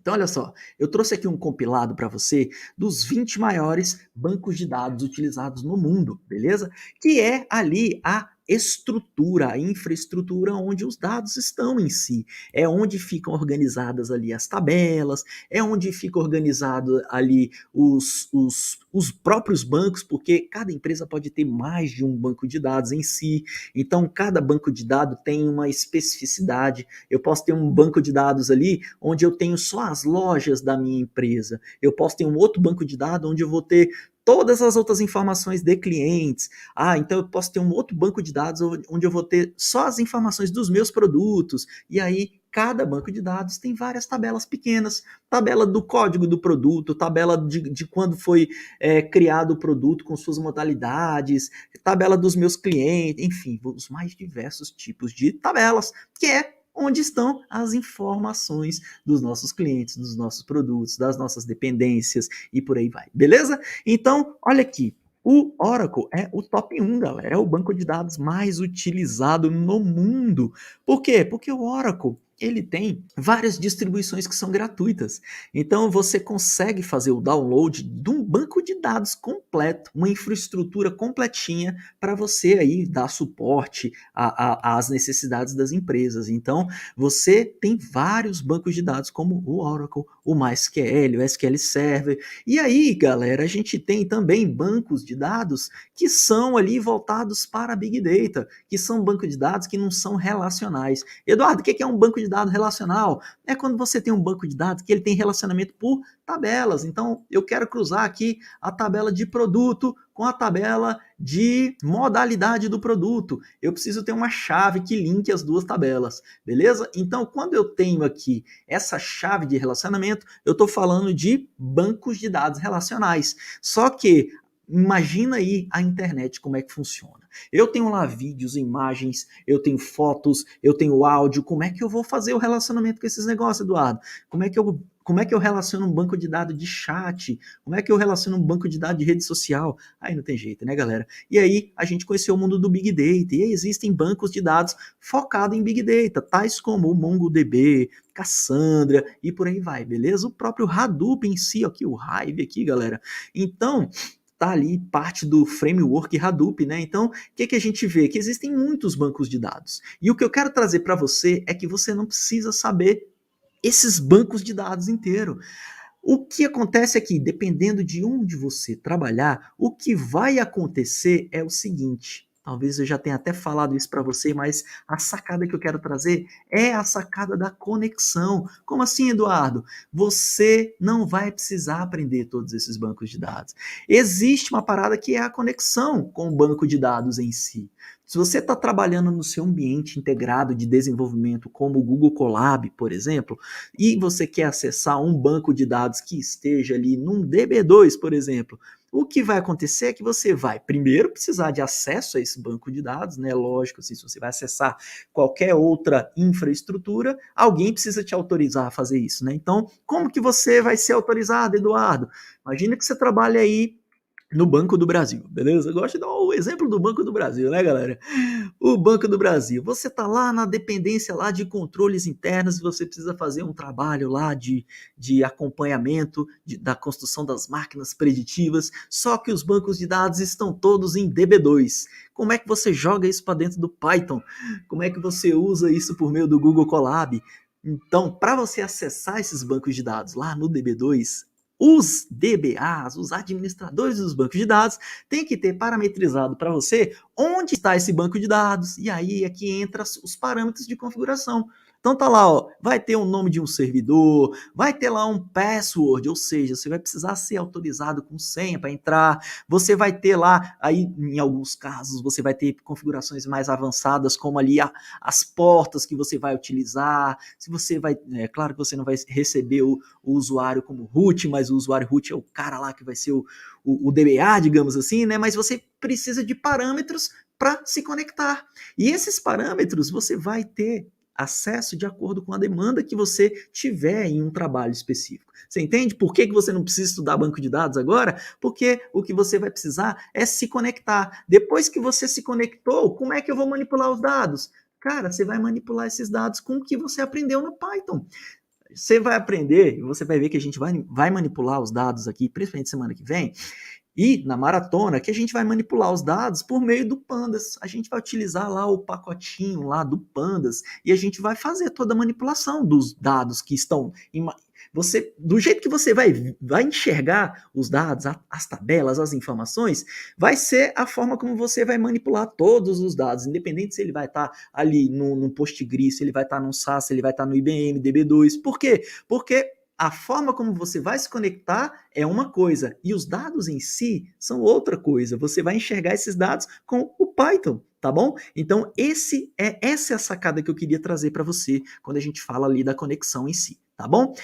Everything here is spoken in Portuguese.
Então, olha só, eu trouxe aqui um compilado para você dos 20 maiores bancos de dados utilizados no mundo, beleza? Que é ali a estrutura, a infraestrutura onde os dados estão em si. É onde ficam organizadas ali as tabelas, é onde fica organizado ali os próprios bancos, porque cada empresa pode ter mais de um banco de dados em si. Então, cada banco de dados tem uma especificidade. Eu posso ter um banco de dados ali onde eu tenho só as lojas da minha empresa. Eu posso ter um outro banco de dados onde eu vou ter todas as outras informações de clientes. Ah, então eu posso ter um outro banco de dados onde eu vou ter só as informações dos meus produtos. E aí, cada banco de dados tem várias tabelas pequenas. Tabela do código do produto, tabela de quando foi criado o produto com suas modalidades, tabela dos meus clientes, enfim, os mais diversos tipos de tabelas, que é onde estão as informações dos nossos clientes, dos nossos produtos, das nossas dependências e por aí vai, beleza? Então, olha aqui, o Oracle é o top 1, galera, é o banco de dados mais utilizado no mundo. Por quê? Porque o Oracle ele tem várias distribuições que são gratuitas. Então você consegue fazer o download de um banco de dados completo, uma infraestrutura completinha para você aí dar suporte às necessidades das empresas. Então você tem vários bancos de dados como o Oracle, o MySQL, o SQL Server. E aí, galera, a gente tem também bancos de dados que são ali voltados para Big Data, que são bancos de dados que não são relacionais. Eduardo, o que é um banco de dados relacional? É quando você tem um banco de dados que ele tem relacionamento por tabelas. Então, eu quero cruzar aqui a tabela de produto com a tabela de modalidade do produto. Eu preciso ter uma chave que linke as duas tabelas, beleza? Então, quando eu tenho aqui essa chave de relacionamento, eu estou falando de bancos de dados relacionais. Só que imagina aí a internet como é que funciona. Eu tenho lá vídeos, imagens, eu tenho fotos, eu tenho áudio. Como é que eu vou fazer o relacionamento com esses negócios, Eduardo? Como é que eu relaciono um banco de dados de chat? Como é que eu relaciono um banco de dados de rede social? Aí não tem jeito, né, galera? E aí a gente conheceu o mundo do Big Data, e aí existem bancos de dados focados em Big Data, tais como o MongoDB, Cassandra e por aí vai, beleza? O próprio Hadoop em si, aqui o Hive aqui, galera. Então, tá ali parte do framework Hadoop, né? Então, o que a gente vê? Que existem muitos bancos de dados. E o que eu quero trazer para você é que você não precisa saber esses bancos de dados inteiro. O que acontece é que, dependendo de onde você trabalhar, o que vai acontecer é o seguinte. Talvez eu já tenha até falado isso para você, mas a sacada que eu quero trazer é a sacada da conexão. Como assim, Eduardo? Você não vai precisar aprender todos esses bancos de dados. Existe uma parada que é a conexão com o banco de dados em si. Se você está trabalhando no seu ambiente integrado de desenvolvimento, como o Google Colab, por exemplo, e você quer acessar um banco de dados que esteja ali num DB2, por exemplo, o que vai acontecer é que você vai primeiro precisar de acesso a esse banco de dados, né? Lógico, assim, se você vai acessar qualquer outra infraestrutura, alguém precisa te autorizar a fazer isso, né? Então, como que você vai ser autorizado, Eduardo? Imagina que você trabalha aí no Banco do Brasil, beleza? Eu gosto de dar o exemplo do Banco do Brasil, né, galera? O Banco do Brasil. Você está lá na dependência lá de controles internos e você precisa fazer um trabalho lá de acompanhamento da construção das máquinas preditivas, só que os bancos de dados estão todos em DB2. Como é que você joga isso para dentro do Python? Como é que você usa isso por meio do Google Colab? Então, para você acessar esses bancos de dados lá no DB2, os DBAs, os administradores dos bancos de dados, têm que ter parametrizado para você onde está esse banco de dados, e aí aqui entra os parâmetros de configuração. Então tá lá, ó, vai ter o nome de um servidor, vai ter lá um password, ou seja, você vai precisar ser autorizado com senha para entrar, você vai ter lá, aí em alguns casos, você vai ter configurações mais avançadas, como ali as portas que você vai utilizar, se você vai, é claro que você não vai receber o usuário como root, mas o usuário root é o cara lá que vai ser o DBA, digamos assim, né? Mas você precisa de parâmetros para se conectar. E esses parâmetros você vai ter acesso de acordo com a demanda que você tiver em um trabalho específico. Você entende por que você não precisa estudar banco de dados agora? Porque o que você vai precisar é se conectar. Depois que você se conectou, como é que eu vou manipular os dados? Cara, você vai manipular esses dados com o que você aprendeu no Python. você vai aprender e você vai ver que a gente vai manipular os dados aqui, principalmente semana que vem, e na maratona, que a gente vai manipular os dados por meio do Pandas. A gente vai utilizar lá o pacotinho lá do Pandas e a gente vai fazer toda a manipulação dos dados que estão em, você, do jeito que você vai enxergar os dados, as tabelas, as informações, vai ser a forma como você vai manipular todos os dados, independente se ele vai estar ali no Postgres, se ele vai estar no SAS, se ele vai estar no IBM DB2. Por quê? Porque a forma como você vai se conectar é uma coisa e os dados em si são outra coisa. Você vai enxergar esses dados com o Python, tá bom? Então essa é a sacada que eu queria trazer para você quando a gente fala ali da conexão em si, tá bom?